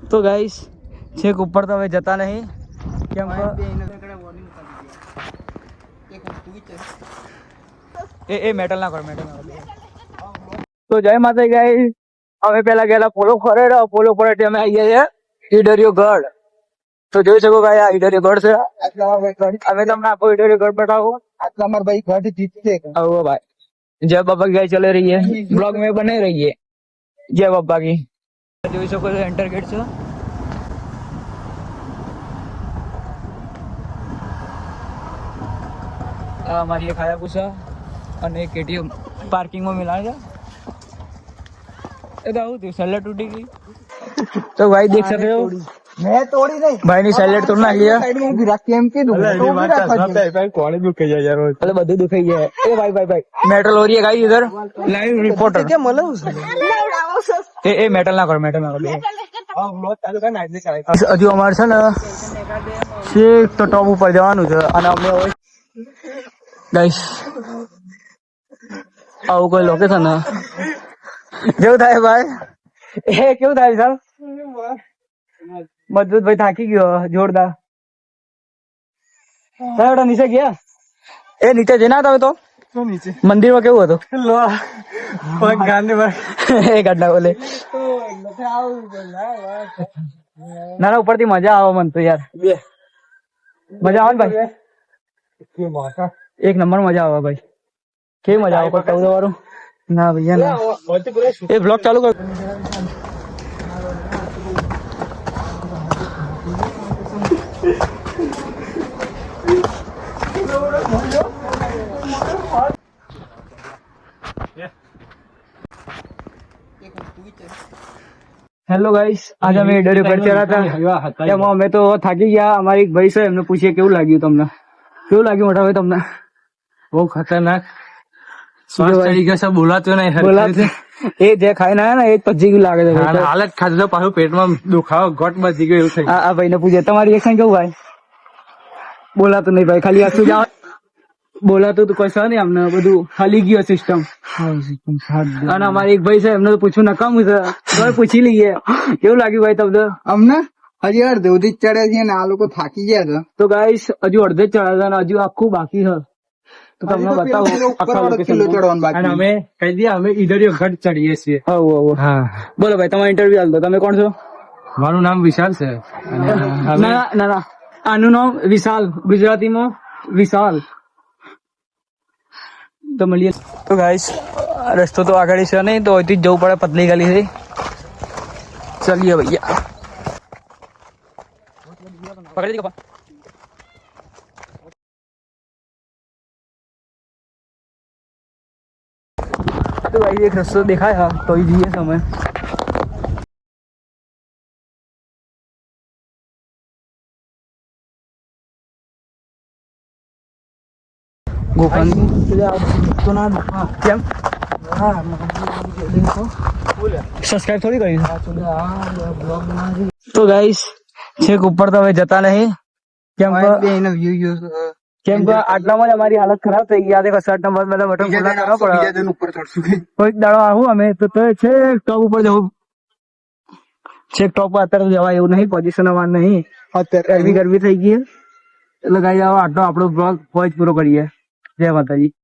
તો ગાઈસ છેક ઉપર તો હવે જતા નહીં કેમ એ મેટલ ના કરો તો જય માતા ગાઈસ અમે પેલા ગયેલા પોલો ફરેડો પોલો ફરેટ અમે આવી ગયા છે ઈડરિયો ગઢ તો જોઈ શકો ભાઈ આ ઈડરિયો ગઢ છે અમે તમને આખો ઈડરિયો ગઢ બતાવો આટલા અમાર ભાઈ ગઢ જીતશે आओ भाई जय बाबा की गाड़ी चले रही है ब्लॉग में बने रहिए जय बाबा की જોઈ શકો છો એન્ટર ગેટ છે આ મારી એક હાયાબુસા અને એક કેટીએમ પાર્કિંગ માં મિલાય છે એ તો આવું થયું સેલેટ તૂટી ગઈ તો ભાઈ દેખ શકો છો મેં તોડી નહીં ભાઈ ની સેલેટ તોડ નાખી છે સાઈડ માં ઉભી રાખી એમ કીધું કોણે દુખાઈ જાય યાર એટલે બધું દુખાઈ જાય એ ભાઈ मेटल हो रही है गाइस इधर लाइव रिपोर्टर क्या મળે ए मेटल ना करो હજુ અમારે છે ને છેક તો ટોપ ઉપર જવાનું છે અને અમે ગાઈસ આવું કોઈ લોકેશન જેવું થાય ભાઈ એ કેવું થાય સાહેબ મજબૂત ભાઈ થાકી ગયો જોરદાર સાહેબ નીચે ગયા એ નીચે જઈને આવતા હોય તો નીચે મંદિર માં કેવું હતું એ ગાંડા બોલે ના ના ઉપર થી મજા આવે મન તો યાર મજા આવે ને ભાઈ એક નંબર મજા આવે ભાઈ કેવી મજા આવે કોઈ કહું વાળું ના ભૈયા ના એ બ્લોગ ચાલુ કર હેલો ગાઈસ આજે અમે ઈડરિયો ગઢ ચડ્યા હતા એમાં અમે તો થાકી ગયા અમારી એક ભાઈ છે એમને પૂછીએ કેવું લાગ્યું તમને કેવું લાગ્યું મોટા ભાઈ તમને બહુ ખતરનાક શ્વાસ ચડી ગયો છે બોલાતો નહીં એ જે ખાઈને આયા ને એ પચી ગયું લાગે છે હાલત ખાધું તો પાછું પેટમાં દુખાવો ગોટ બચી ગયો એવું થઈ આ ભાઈ ને પૂછે તમારી રિએક્શન કેવું ભાઈ બોલાતું નહીં ભાઈ ખાલી આખું જાવ બોલાતું તો કોઈ છે નહીં અમને બધું ખાલી ગયો સિસ્ટમ અને અમારી એક ભાઈ છે એમને તો પૂછવું નકામું છે તો પૂછી લઈએ કેવું લાગ્યું ભાઈ તમને અમને હજી અડધે સુધી ચડ્યા છીએ ને આ લોકો થાકી ગયા છે તો ગાઈસ હજુ અડધે જ ચડ્યા અને હજુ આખું બાકી છે તો તમને બતાવો આખા કિલો લોકેશન ચડવાનું બાકી અને અમે કહી દઈએ અમે ઈડરિયો ગઢ ચડીએ છીએ હા બોલો ભાઈ તમારો ઇન્ટરવ્યુ હાલ દો તમે કોણ છો મારું નામ વિશાલ છે ના ના આનું નામ વિશાલ ગુજરાતીમાં વિશાલ તો મળીએ તો ગાઈસ રસ્તો તો આગળ છે નહીં તો અહીંથી જ જવું પડે પતલી ગલી છે ચલીએ ભૈયા પકડી દીધો તો ભાઈ એક રસ્તો દેખાય હા તો જઈએ અમે કેમ સબસ્ક્રાઇબ થોડી કરી તો ગાઈસ છેક ઉપર તો હવે જતા નહીં કેમ કે આટલામાં જ અમારી હાલત ખરાબ થઈ ગઈ આજે કસાટ નંબર બધા બટન ખોલા કરવા પડે ઉપર ચડશું કોઈક દાડો આવું અમે તો છેક ટોપ ઉપર જવું છેક ટોપ પર અત્યારે જવાય એવું નહીં પોઝિશન અમાર નહીં અત્યારે ગરમી થઈ ગઈ એટલે ગાઈ આવો આટલો આપણો બ્લોગ હોય જ પૂરો કરીએ જય માતાજી